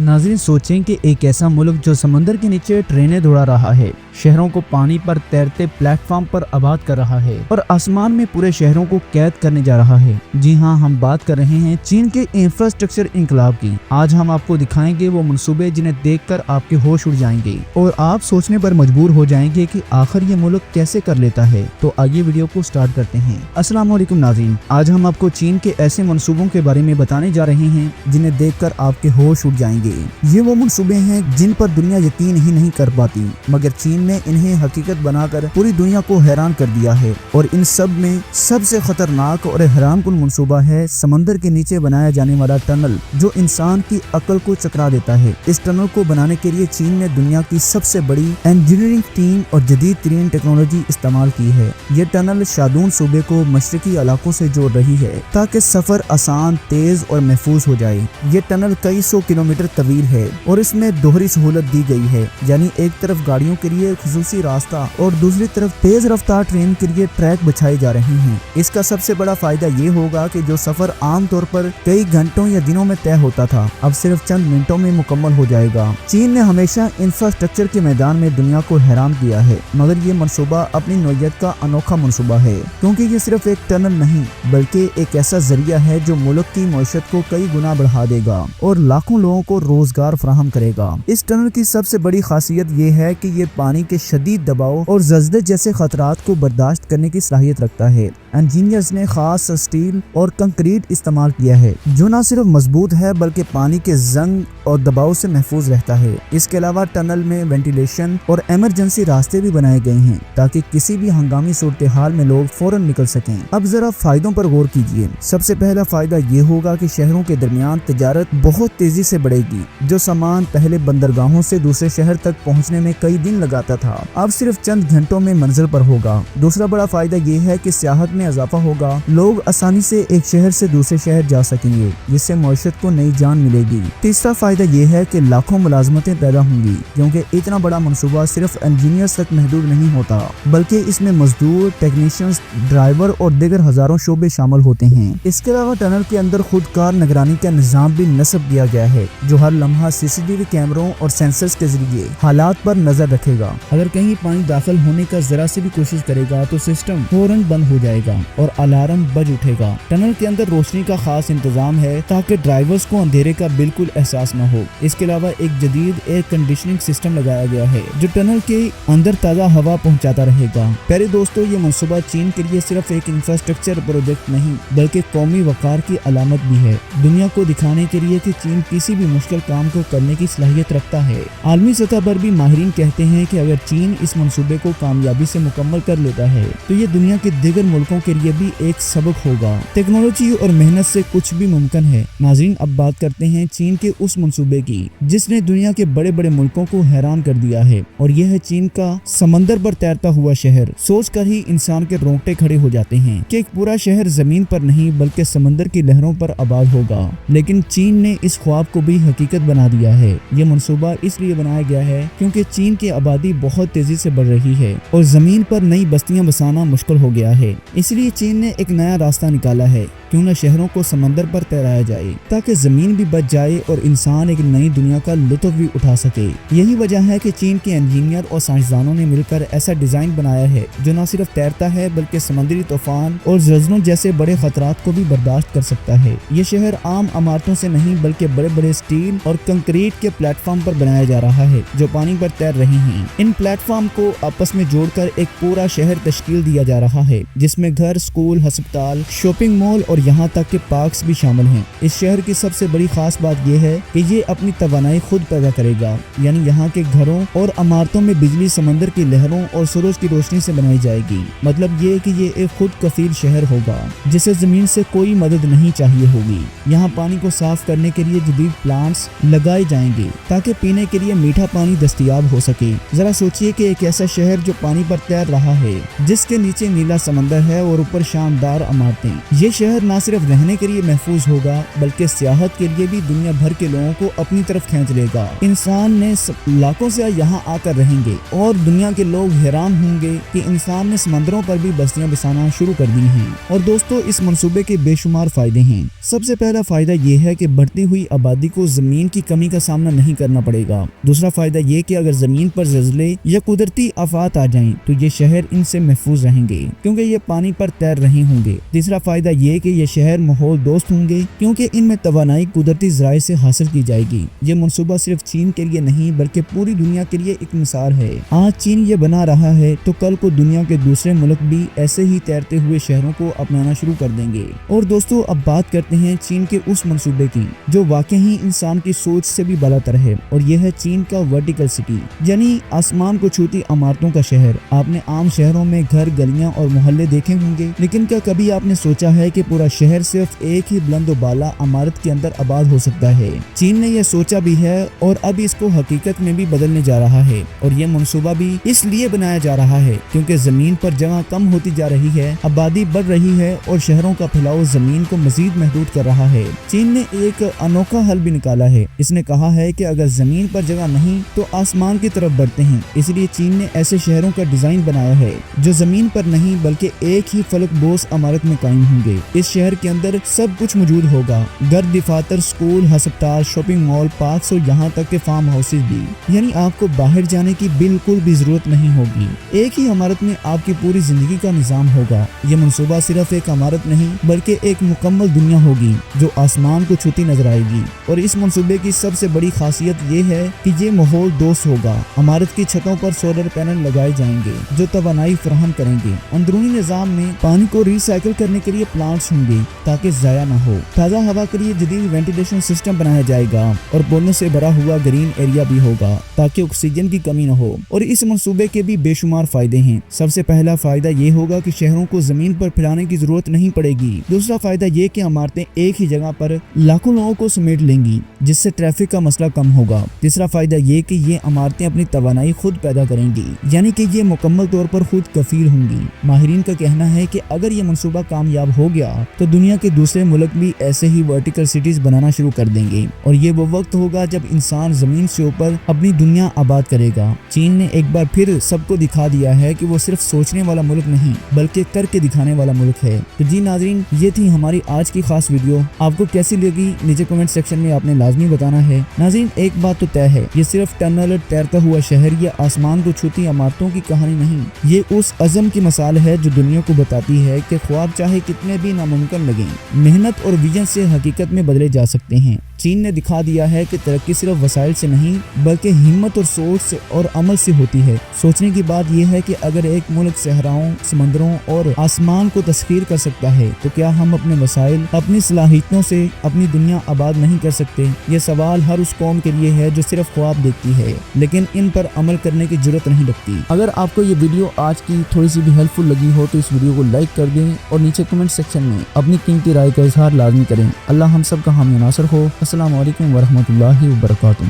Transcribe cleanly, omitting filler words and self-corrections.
नाज़रीन, सोचें कि एक ऐसा मुल्क जो समंदर के नीचे ट्रेनें दौड़ा रहा है, शहरों को पानी पर तैरते प्लेटफॉर्म पर आबाद कर रहा है और आसमान में पूरे शहरों को कैद करने जा रहा है। जी हाँ, हम बात कर रहे हैं चीन के इंफ्रास्ट्रक्चर इंकलाब की। आज हम आपको दिखाएंगे वो मंसूबे जिन्हें देखकर आपके होश उड़ जाएंगे और आप सोचने पर मजबूर हो जाएंगे कि आखिर ये मुल्क कैसे कर लेता है। तो आइए वीडियो को स्टार्ट करते हैं। अस्सलाम वालेकुम नाज़रीन, आज हम आपको चीन के ऐसे मंसूबों के बारे में बताने जा रहे हैं जिन्हें देखकर आपके होश उड़ जाएंगे। ये वो मंसूबे हैं जिन पर दुनिया यकीन ही नहीं कर पाती, मगर चीन ने इन्हें हकीकत बनाकर पूरी दुनिया को हैरान कर दिया है। और इन सब में सबसे खतरनाक और हैरानकुन मंसूबा है समंदर के नीचे बनाया जाने वाला टनल, जो इंसान की अक्ल को चकरा देता है। इस टनल को बनाने के लिए चीन ने दुनिया की सबसे बड़ी इंजीनियरिंग टीम और जदीद तरीन टेक्नोलॉजी इस्तेमाल की है। ये टनल शादून सूबे को मशरकी इलाकों से जोड़ रही है ताकि सफर आसान, तेज और महफूज हो जाए। ये टनल कई 100 किलोमीटर तवील है और इसमें दोहरी सहूलत दी गई है, यानी एक तरफ गाड़ियों के लिए खुसूसी रास्ता और दूसरी तरफ तेज रफ्तार ट्रेन के लिए ट्रैक बिछाए जा रहे हैं। इसका सबसे बड़ा फायदा ये होगा कि जो सफर आम तौर पर कई घंटों या दिनों में तय होता था, अब सिर्फ चंद मिनटों में मुकम्मल हो जाएगा। चीन ने हमेशा इंफ्रास्ट्रक्चर के मैदान में दुनिया को हैरान किया है, मगर ये मंसूबा अपनी नौयत का अनोखा मंसूबा है, क्योंकि ये सिर्फ एक टनल नहीं बल्कि एक ऐसा जरिया है जो मुल्क की मईशत को कई गुना बढ़ा देगा और लाखों लोगों को रोजगार फराहम करेगा। इस टनल की सबसे बड़ी खासियत ये है कि ये पानी के शदीद दबाव और जल्ज़ले जैसे खतरात को बर्दाश्त करने की सलाहियत रखता है। इंजीनियर्स ने खास स्टील और कंक्रीट इस्तेमाल किया है जो न सिर्फ मजबूत है बल्कि पानी के जंग और दबाव से महफूज रहता है। इसके अलावा टनल में वेंटिलेशन और इमरजेंसी रास्ते भी बनाए गए हैं ताकि किसी भी हंगामी सूरत हाल में लोग फौरन निकल सकें। अब जरा फायदों पर गौर कीजिए। सबसे पहला फायदा ये होगा कि शहरों के दरमियान तिजारत बहुत तेजी से बढ़ेगी। जो सामान पहले बंदरगाहों से दूसरे शहर तक पहुँचने में कई दिन लगाता था, अब सिर्फ चंद घंटों में मंजिल पर होगा। दूसरा बड़ा फायदा ये है कि सियाहत में इजाफा होगा। लोग आसानी से एक शहर से दूसरे शहर जा सकेंगे, जिससे मईशत को नई जान मिलेगी। तीसरा फायदा ये है कि लाखों मुलाजमतें पैदा होंगी, क्योंकि इतना बड़ा मंसूबा सिर्फ इंजीनियर्स तक महदूद नहीं होता, बल्कि इसमें मजदूर, टेक्नीशियंस, ड्राइवर और दीगर हजारों शोबे शामिल होते हैं। इसके अलावा टनल के अंदर खुदकार निगरानी का निजाम भी नस्ब किया गया है, जो हर लम्हा CCTV कैमरों और सेंसर्स के जरिए हालात पर नजर रखेगा। अगर कहीं पानी दाखिल होने का जरा से भी कोशिश करेगा तो सिस्टम फौरन बंद हो जाएगा और अलार्म बज उठेगा। टनल के अंदर रोशनी का खास इंतजाम है ताकि ड्राइवर्स को अंधेरे का बिल्कुल एहसास न हो। इसके अलावा एक जदीद एयर कंडीशनिंग सिस्टम लगाया गया है जो टनल के अंदर ताज़ा हवा पहुंचाता रहेगा। प्यारे दोस्तों, ये मंसूबा चीन के लिए सिर्फ एक इंफ्रास्ट्रक्चर प्रोजेक्ट नहीं बल्कि कौमी वकार की अलामत भी है, दुनिया को दिखाने के लिए कि चीन किसी भी मुश्किल काम को करने की सलाहियत रखता है। आलमी सतह पर भी माहिरीन कहते हैं कि अगर चीन इस मंसूबे को कामयाबी से मुकम्मल कर लेता है तो ये दुनिया के दीगर मुल्कों के लिए भी एक सबक होगा। टेक्नोलॉजी और मेहनत से कुछ भी मुमकिन है। नाज़रीन, अब बात करते हैं चीन के उस मंसूबे की जिसने दुनिया के बड़े बड़े मुल्कों को हैरान कर दिया है, और यह है चीन का समंदर पर तैरता हुआ शहर। सोच कर ही इंसान के रोंगटे खड़े हो जाते हैं कि एक पूरा शहर जमीन पर नहीं बल्कि समंदर की लहरों पर आबाद होगा। लेकिन चीन ने इस ख्वाब को भी हकीकत बना दिया है। ये मंसूबा इसलिए बनाया गया है क्योंकि चीन की आबादी बहुत तेजी से बढ़ रही है और जमीन पर नई बस्तियां बसाना मुश्किल हो गया है। इसलिए चीन ने एक नया रास्ता निकाला है, क्यों न शहरों को समंदर पर तैराया जाए ताकि जमीन भी बच जाए और इंसान एक नई दुनिया का लुत्फ भी उठा सके। यही वजह है कि चीन के इंजीनियर और साइंसदानों ने मिलकर ऐसा डिजाइन बनाया है जो न सिर्फ तैरता है बल्कि समुद्री तूफान और ज़लज़लों जैसे बड़े खतरात को भी बर्दाश्त कर सकता है। ये शहर आम इमारतों से नहीं बल्कि बड़े बड़े स्टील और कंक्रीट के प्लेटफॉर्म पर बनाया जा रहा है जो पानी पर तैर रहे हैं। इन प्लेटफॉर्म को आपस में जोड़कर एक पूरा शहर तश्कील दिया जा रहा है, जिसमें घर, स्कूल, अस्पताल, शॉपिंग मॉल और यहाँ तक के पार्क्स भी शामिल हैं। इस शहर की सबसे बड़ी खास बात यह है कि ये अपनी तवानाई खुद पैदा करेगा, यानी यहाँ के घरों और इमारतों में बिजली समंदर की लहरों और सूरज की रोशनी से बनाई जाएगी। मतलब ये कि ये एक खुद कफील शहर होगा जिसे जमीन से कोई मदद नहीं चाहिए होगी। यहाँ पानी को साफ करने के लिए जदीद प्लांट्स लगाए जाएंगे ताकि पीने के लिए मीठा पानी दस्तयाब हो सके। जरा सोचिए कि एक ऐसा शहर जो पानी पर तैर रहा है, जिसके नीचे नीला समंदर है और ऊपर शानदार इमारतें। ये शहर نہ صرف رہنے کے لیے محفوظ ہوگا بلکہ سیاحت کے لیے بھی دنیا بھر کے لوگوں کو اپنی طرف کھینچ لے گا۔ انسان نے لاکھوں سے یہاں آ کر رہیں گے اور دنیا کے لوگ حیران ہوں گے کہ انسان نے سمندروں پر بھی بستیاں بسانا شروع کر دی ہیں۔ اور دوستو، اس منصوبے کے بے شمار فائدے ہیں۔ سب سے پہلا فائدہ یہ ہے کہ بڑھتی ہوئی آبادی کو زمین کی کمی کا سامنا نہیں کرنا پڑے گا۔ دوسرا فائدہ یہ کہ اگر زمین پر زلزلے یا قدرتی آفات آ جائیں تو یہ شہر ان سے محفوظ رہیں گے کیونکہ یہ پانی پر تیر رہے ہوں گے۔ تیسرا فائدہ یہ کہ یہ شہر ماحول دوست ہوں گے کیونکہ ان میں توانائی قدرتی ذرائع سے حاصل کی جائے گی۔ یہ منصوبہ صرف چین کے لیے نہیں بلکہ پوری دنیا کے لیے ایک مثال ہے۔ آج چین یہ بنا رہا ہے تو کل کو دنیا کے دوسرے ملک بھی ایسے ہی تیرتے ہوئے شہروں کو اپنانا شروع کر دیں گے۔ اور دوستو، اب بات کرتے ہیں چین کے اس منصوبے کی جو واقعی انسان کی سوچ سے بھی بالاتر ہے، اور یہ ہے چین کا ورٹیکل سٹی، یعنی آسمان کو چھوتی عمارتوں کا شہر۔ آپ نے عام شہروں میں گھر، گلیاں اور محلے دیکھے ہوں گے، لیکن کیا کبھی آپ نے سوچا ہے کہ پورا شہر صرف ایک ہی بلند و بالا عمارت کے اندر آباد ہو سکتا ہے؟ چین نے یہ سوچا بھی ہے اور اب اس کو حقیقت میں بھی بدلنے جا رہا ہے، اور یہ منصوبہ بھی اس لیے بنایا جا رہا ہے کیونکہ زمین پر جگہ کم ہوتی جا رہی ہے، آبادی بڑھ رہی ہے اور شہروں کا پھیلاؤ زمین کو مزید محدود کر رہا ہے۔ چین نے ایک انوکھا حل بھی نکالا ہے۔ اس نے کہا ہے کہ اگر زمین پر جگہ نہیں تو آسمان کی طرف بڑھتے ہیں، اس لیے چین نے ایسے شہروں کا ڈیزائن بنایا ہے جو زمین پر نہیں بلکہ ایک ہی فلک بوس عمارت میں قائم ہوں گے۔ اس شہر کے اندر سب کچھ موجود ہوگا، گھر، دفاتر، اسکول، ہسپتال، شاپنگ مال، پارکس اور یہاں تک کہ فارم ہاؤسز بھی، یعنی آپ کو باہر جانے کی بالکل بھی ضرورت نہیں ہوگی۔ ایک ہی عمارت میں آپ کی پوری زندگی کا نظام ہوگا۔ یہ منصوبہ صرف ایک عمارت نہیں بلکہ ایک مکمل دنیا ہوگی جو آسمان کو چھوتی نظر آئے گی۔ اور اس منصوبے کی سب سے بڑی خاصیت یہ ہے کہ یہ ماحول دوست ہوگا۔ عمارت کی چھتوں پر سولر پینل لگائے جائیں گے جو توانائی فراہم کریں گے۔ اندرونی نظام میں پانی کو ری سائیکل کرنے کے لیے پلانٹس ہوں گے تاکہ ضائع نہ ہو۔ تازہ ہوا کے لیے جدید وینٹیلیشن سسٹم بنایا جائے گا اور پودوں سے بھرا ہوا گرین ایریا بھی ہوگا تاکہ آکسیجن کی کمی نہ ہو۔ اور اس منصوبے کے بھی بے شمار فائدے ہیں۔ سب سے پہلا فائدہ یہ ہوگا کہ شہروں کو زمین پر پھیلانے کی ضرورت نہیں پڑے گی۔ دوسرا فائدہ یہ کہ عمارتیں ایک ہی جگہ پر لاکھوں لوگوں کو سمیٹ لیں گی جس سے ٹریفک کا مسئلہ کم ہوگا۔ تیسرا فائدہ یہ کہ یہ عمارتیں اپنی توانائی خود پیدا کریں گی، یعنی کہ یہ مکمل طور پر خود کفیل ہوں گی۔ ماہرین کا کہنا ہے کہ اگر یہ منصوبہ کامیاب ہو گیا تو دنیا کے دوسرے ملک بھی ایسے ہی ورٹیکل سٹیز بنانا شروع کر دیں گے، اور یہ وہ وقت ہوگا جب انسان زمین سے اوپر اپنی دنیا آباد کرے گا۔ چین نے ایک بار پھر سب کو دکھا دیا ہے کہ وہ صرف سوچنے والا ملک نہیں بلکہ کر کے دکھانے والا ملک ہے۔ تو جی ناظرین، یہ تھی ہماری آج کی خاص ویڈیو۔ آپ کو کیسی لگی نیچے کمنٹ سیکشن میں آپ نے لازمی بتانا ہے۔ ناظرین، ایک بات تو طے ہے، یہ صرف ٹنل، تیرتا ہوا شہر یا آسمان کو چھوتی عمارتوں کی کہانی نہیں، یہ اس عزم کی مثال ہے جو دنیا کو بتاتی ہے کہ خواب چاہے کتنے بھی ناممکن لگیں، محنت اور ویژن سے حقیقت میں بدلے جا سکتے ہیں۔ چین نے دکھا دیا ہے کہ ترقی صرف وسائل سے نہیں بلکہ ہمت اور سوچ سے اور عمل سے ہوتی ہے۔ سوچنے کی بات یہ ہے کہ اگر ایک ملک صحراؤں، سمندروں اور آسمان کو تسخیر کر سکتا ہے تو کیا ہم اپنے وسائل، اپنی صلاحیتوں سے اپنی دنیا آباد نہیں کر سکتے؟ یہ سوال ہر اس قوم کے لیے ہے جو صرف خواب دیکھتی ہے لیکن ان پر عمل کرنے کی جرات نہیں رکھتی۔ اگر آپ کو یہ ویڈیو آج کی تھوڑی سی بھی ہیلپ فل لگی ہو تو اس ویڈیو کو لائک کر دیں اور نیچے کمنٹ سیکشن میں اپنی قیمتی رائے کا اظہار لازمی کریں۔ اللہ ہم سب کا حامی ناصر ہو۔ السلام علیکم ورحمۃ اللہ وبرکاتہ۔